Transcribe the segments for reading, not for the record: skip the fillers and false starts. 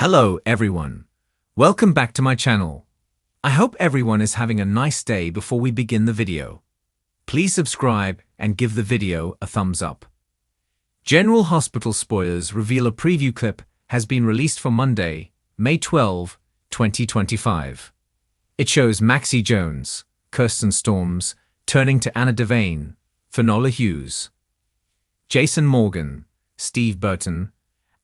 Hello everyone. Welcome back to my channel. I hope everyone is having a nice day. Before we begin the video, please subscribe and give the video a thumbs up. General Hospital spoilers reveal a preview clip has been released for Monday, May 12, 2025. It shows Maxie Jones, Kirsten Storms, turning to Anna Devane, Finola Hughes, Jason Morgan, Steve Burton,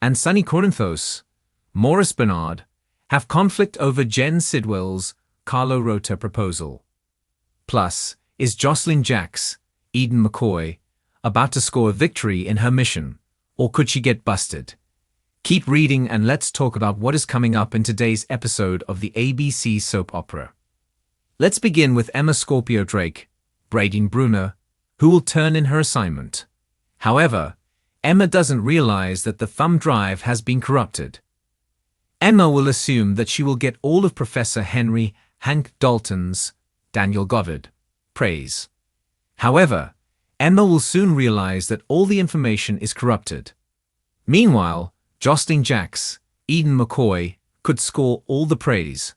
and Sonny Corinthos, Maurice Bernard, have conflict over Jen Sidwell's Carlo Rota proposal. Plus, is Jocelyn Jacks, Eden McCoy, about to score a victory in her mission, or could she get busted? Keep reading and let's talk about what is coming up in today's episode of the ABC soap opera. Let's begin with Emma Scorpio Drake, Bradine Brunner, who will turn in her assignment. However, Emma doesn't realize that the thumb drive has been corrupted. Emma will assume that she will get all of Professor Henry Hank Dalton's, Daniel Goddard, praise. However, Emma will soon realize that all the information is corrupted. Meanwhile, Jocelyn Jacks, Eden McCoy, could score all the praise.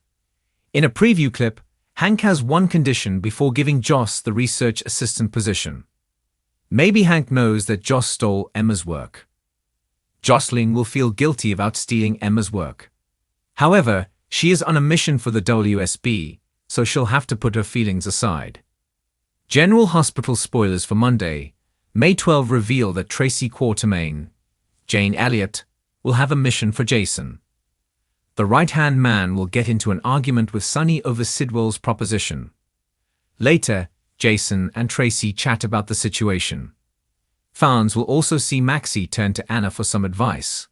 In a preview clip, Hank has one condition before giving Joss the research assistant position. Maybe Hank knows that Joss stole Emma's work. Jocelyn will feel guilty about stealing Emma's work. However, she is on a mission for the WSB, so she'll have to put her feelings aside. General Hospital spoilers for Monday, May 12 reveal that Tracy Quartermaine, Jane Elliott, will have a mission for Jason. The right-hand man will get into an argument with Sonny over Sidwell's proposition. Later, Jason and Tracy chat about the situation. Fans will also see Maxie turn to Anna for some advice.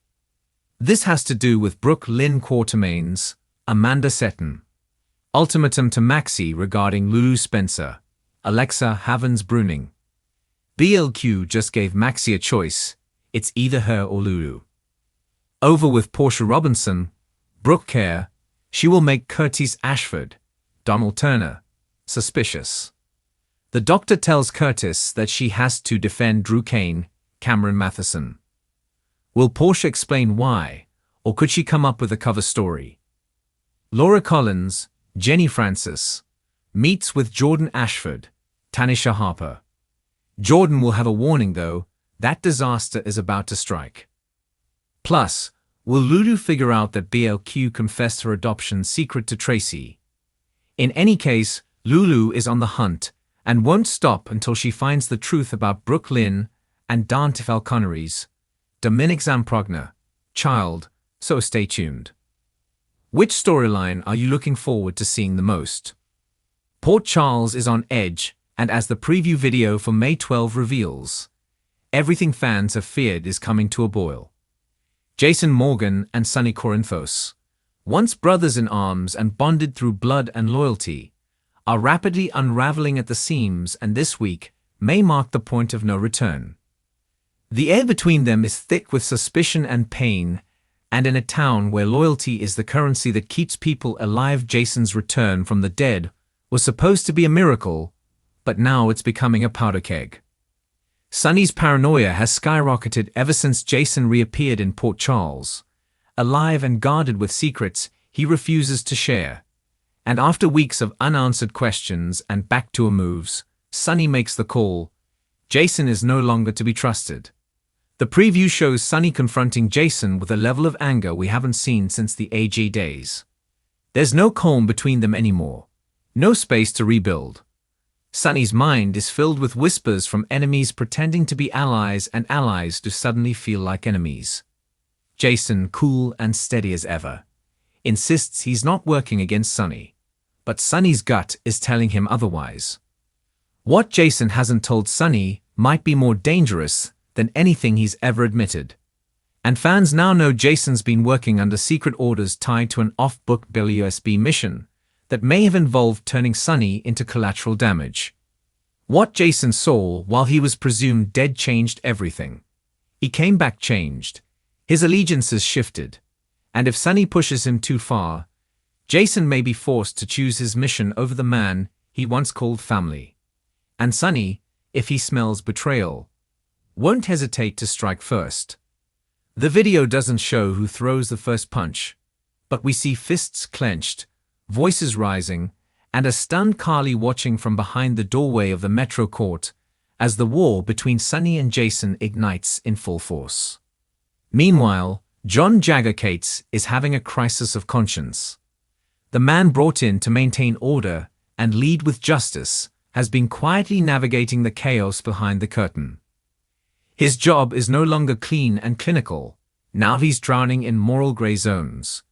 This has to do with Brooke Lynn Quartermaine's Amanda Seton ultimatum to Maxie regarding Lulu Spencer, Alexa Havens Bruning. BLQ just gave Maxie a choice, it's either her or Lulu. Over with Portia Robinson, Brooke Kerr, she will make Curtis Ashford, Donald Turner, suspicious. The doctor tells Curtis that she has to defend Drew Kane, Cameron Matheson. Will Portia explain why, or could she come up with a cover story? Laura Collins, Jenny Francis, meets with Jordan Ashford, Tanisha Harper. Jordan will have a warning though, that disaster is about to strike. Plus, will Lulu figure out that BLQ confessed her adoption secret to Tracy? In any case, Lulu is on the hunt and won't stop until she finds the truth about Brooke Lynn and Dante Falcone's, Dominic Zamprogna, child, so stay tuned. Which storyline are you looking forward to seeing the most? Port Charles is on edge, and as the preview video for May 12 reveals, everything fans have feared is coming to a boil. Jason Morgan and Sonny Corinthos, once brothers in arms and bonded through blood and loyalty, are rapidly unraveling at the seams, and this week may mark the point of no return. The air between them is thick with suspicion and pain, and in a town where loyalty is the currency that keeps people alive, Jason's return from the dead was supposed to be a miracle, but now it's becoming a powder keg. Sonny's paranoia has skyrocketed ever since Jason reappeared in Port Charles, alive and guarded with secrets he refuses to share. And after weeks of unanswered questions and backdoor moves, Sonny makes the call. Jason is no longer to be trusted. The preview shows Sonny confronting Jason with a level of anger we haven't seen since the AG days. There's no calm between them anymore. No space to rebuild. Sonny's mind is filled with whispers from enemies pretending to be allies and allies to suddenly feel like enemies. Jason, cool and steady as ever, insists he's not working against Sonny, but Sonny's gut is telling him otherwise. What Jason hasn't told Sonny might be more dangerous than anything he's ever admitted. And fans now know Jason's been working under secret orders tied to an off-book WSB mission that may have involved turning Sonny into collateral damage. What Jason saw while he was presumed dead changed everything. He came back changed. His allegiances shifted. And if Sonny pushes him too far, Jason may be forced to choose his mission over the man he once called family. And Sonny, if he smells betrayal, won't hesitate to strike first. The video doesn't show who throws the first punch, but we see fists clenched, voices rising, and a stunned Carly watching from behind the doorway of the Metro Court as the war between Sonny and Jason ignites in full force. Meanwhile, John Jagger Cates is having a crisis of conscience. The man brought in to maintain order and lead with justice has been quietly navigating the chaos behind the curtain. His job is no longer clean and clinical. Now he's drowning in moral gray zones.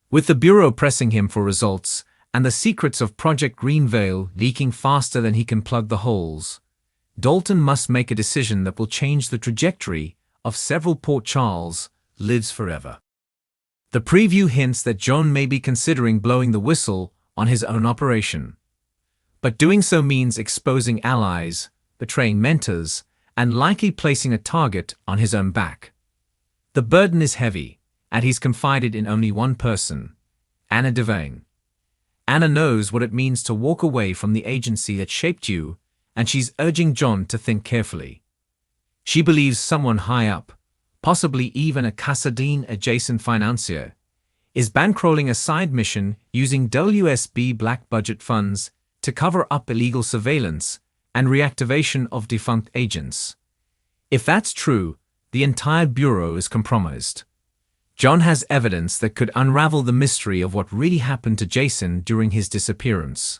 With the Bureau pressing him for results and the secrets of Project Greenvale leaking faster than he can plug the holes, Dalton must make a decision that will change the trajectory of several Port Charles lives forever. The preview hints that John may be considering blowing the whistle on his own operation. But doing so means exposing allies, betraying mentors, and likely placing a target on his own back. The burden is heavy, and he's confided in only one person, Anna Devane. Anna knows what it means to walk away from the agency that shaped you, and she's urging John to think carefully. She believes someone high up, possibly even a Casadine-adjacent financier, is bankrolling a side mission using WSB black budget funds to cover up illegal surveillance and reactivation of defunct agents. If that's true, the entire Bureau is compromised. John has evidence that could unravel the mystery of what really happened to Jason during his disappearance,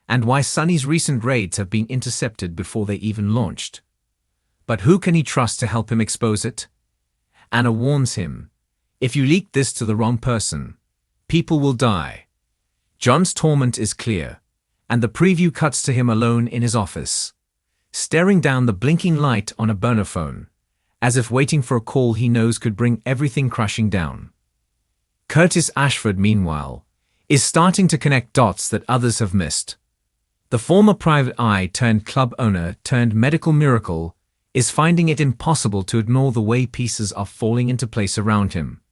and why Sonny's recent raids have been intercepted before they even launched. But who can he trust to help him expose it? Anna warns him, if you leak this to the wrong person, people will die. John's torment is clear, and the preview cuts to him alone in his office, staring down the blinking light on a burner phone, as if waiting for a call he knows could bring everything crashing down. Curtis Ashford, meanwhile, is starting to connect dots that others have missed. The former private eye turned club owner turned medical miracle is finding it impossible to ignore the way pieces are falling into place around him.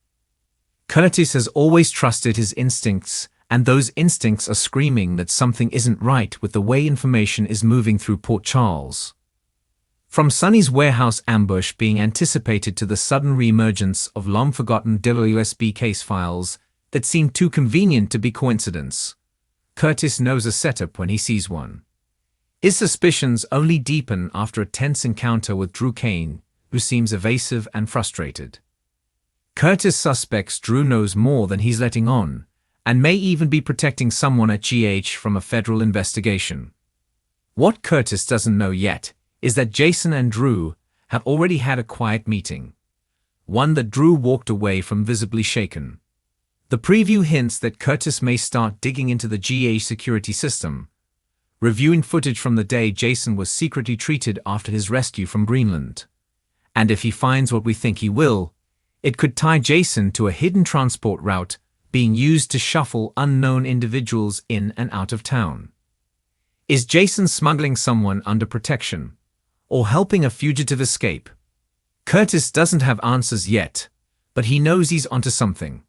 Curtis has always trusted his instincts, and those instincts are screaming that something isn't right with the way information is moving through Port Charles. From Sonny's warehouse ambush being anticipated to the sudden re-emergence of long-forgotten WSB case files that seem too convenient to be coincidence, Curtis knows a setup when he sees one. His suspicions only deepen after a tense encounter with Drew Kane, who seems evasive and frustrated. Curtis suspects Drew knows more than he's letting on, and may even be protecting someone at GH from a federal investigation. What Curtis doesn't know yet is that Jason and Drew have already had a quiet meeting, one that Drew walked away from visibly shaken. The preview hints that Curtis may start digging into the GH security system, reviewing footage from the day Jason was secretly treated after his rescue from Greenland. And if he finds what we think he will, it could tie Jason to a hidden transport route being used to shuffle unknown individuals in and out of town. Is Jason smuggling someone under protection, or helping a fugitive escape? Curtis doesn't have answers yet, but he knows he's onto something.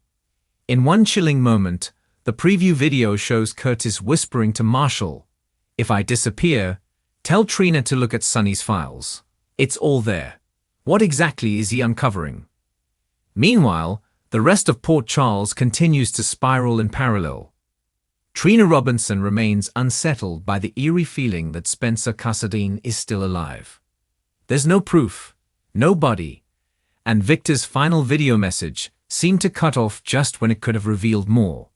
In one chilling moment, the preview video shows Curtis whispering to Marshall, "If I disappear, tell Trina to look at Sonny's files. It's all there." What exactly is he uncovering? Meanwhile, the rest of Port Charles continues to spiral in parallel. Trina Robinson remains unsettled by the eerie feeling that Spencer Casadine is still alive. There's no proof, no body, and Victor's final video message seemed to cut off just when it could have revealed more.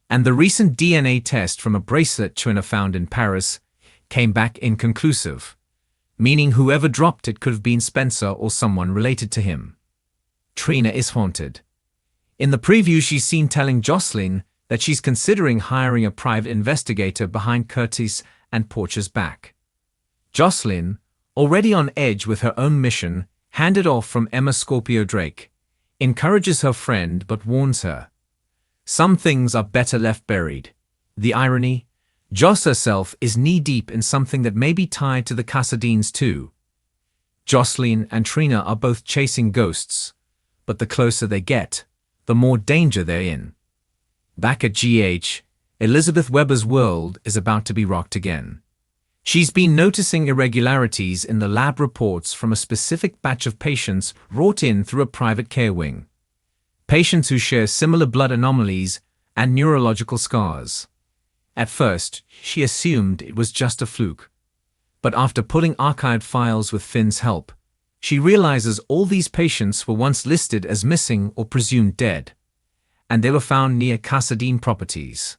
And the recent DNA test from a bracelet Trina found in Paris came back inconclusive, meaning whoever dropped it could have been Spencer or someone related to him. Trina is haunted. In the preview, she's seen telling Jocelyn that she's considering hiring a private investigator behind Curtis and Portia's back. Jocelyn, already on edge with her own mission, handed off from Emma Scorpio Drake, encourages her friend but warns her. Some things are better left buried. The irony? Joss herself is knee-deep in something that may be tied to the Casadines too. Jocelyn and Trina are both chasing ghosts, but the closer they get, the more danger they're in. Back at GH, Elizabeth Weber's world is about to be rocked again. She's been noticing irregularities in the lab reports from a specific batch of patients brought in through a private care wing. patients who share similar blood anomalies and neurological scars. At first, she assumed it was just a fluke. But after pulling archived files with Finn's help, she realizes all these patients were once listed as missing or presumed dead, and they were found near Casadine properties.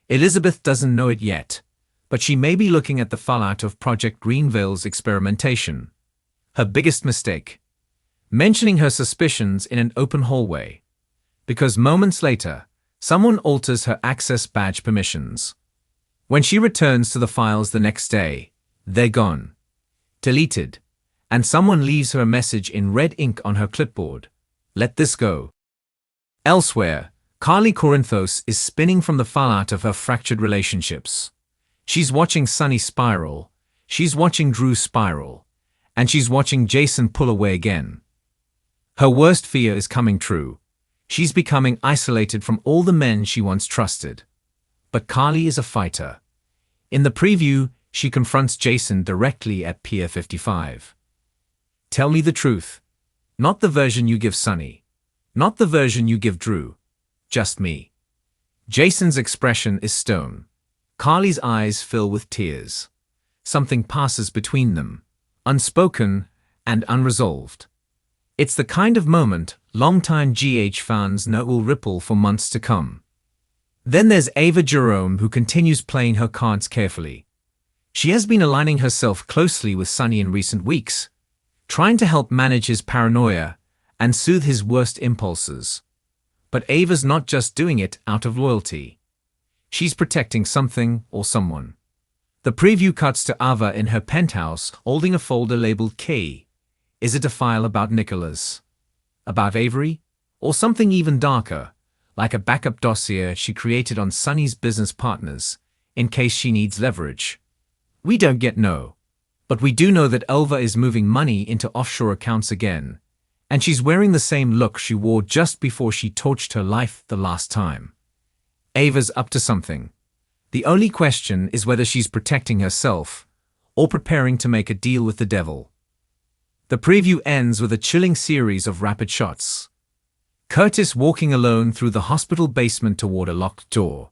Elizabeth doesn't know it yet, but she may be looking at the fallout of Project Greenvale's experimentation. Her biggest mistake: mentioning her suspicions in an open hallway, because moments later, someone alters her access badge permissions. When she returns to the files the next day, they're gone, deleted, and someone leaves her a message in red ink on her clipboard: "Let this go." Elsewhere, Carly Corinthos is spinning from the fallout of her fractured relationships. She's watching Sonny spiral, she's watching Drew spiral, and she's watching Jason pull away again. Her worst fear is coming true. She's becoming isolated from all the men she once trusted. But Carly is a fighter. In the preview, she confronts Jason directly at Pier 55. "Tell me the truth. Not the version you give Sonny. Not the version you give Drew. Just me." Jason's expression is stone. Carly's eyes fill with tears. Something passes between them, unspoken and unresolved. It's the kind of moment longtime GH fans know will ripple for months to come. Then there's Ava Jerome, who continues playing her cards carefully. She has been aligning herself closely with Sonny in recent weeks, trying to help manage his paranoia and soothe his worst impulses. But Ava's not just doing it out of loyalty. She's protecting something or someone. The preview cuts to Ava in her penthouse holding a folder labeled K. Is it a file about Nicholas? About Avery? Or something even darker, like a backup dossier she created on Sonny's business partners, in case she needs leverage? We don't yet know. But we do know that Elva is moving money into offshore accounts again, and she's wearing the same look she wore just before she torched her life the last time. Ava's up to something. The only question is whether she's protecting herself or preparing to make a deal with the devil. The preview ends with a chilling series of rapid shots. Curtis walking alone through the hospital basement toward a locked door.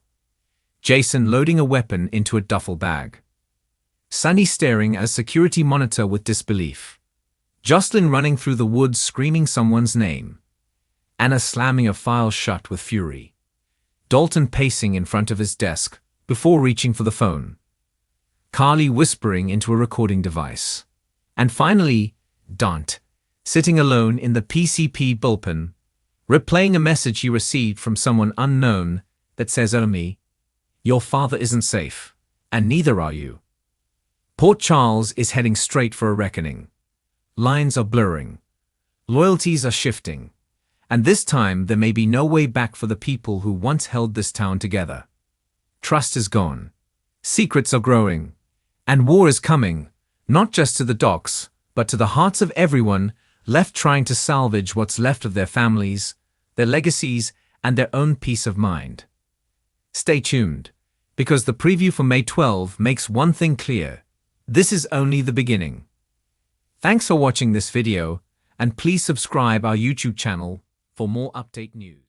Jason loading a weapon into a duffel bag. Sonny staring at a security monitor with disbelief. Jocelyn running through the woods screaming someone's name. Anna slamming a file shut with fury. Dalton pacing in front of his desk before reaching for the phone. Carly whispering into a recording device. And finally, Dante, sitting alone in the PCP bullpen, replaying a message he received from someone unknown that says, "Oh me, your father isn't safe, and neither are you." Port Charles is heading straight for a reckoning. Lines are blurring. Loyalties are shifting. And this time there may be no way back for the people who once held this town together. Trust is gone. Secrets are growing. And war is coming, not just to the docks, but to the hearts of everyone left trying to salvage what's left of their families, their legacies, and their own peace of mind. Stay tuned, because the preview for May 12 makes one thing clear: this is only the beginning. Thanks for watching this video, and please subscribe our YouTube channel for more update news.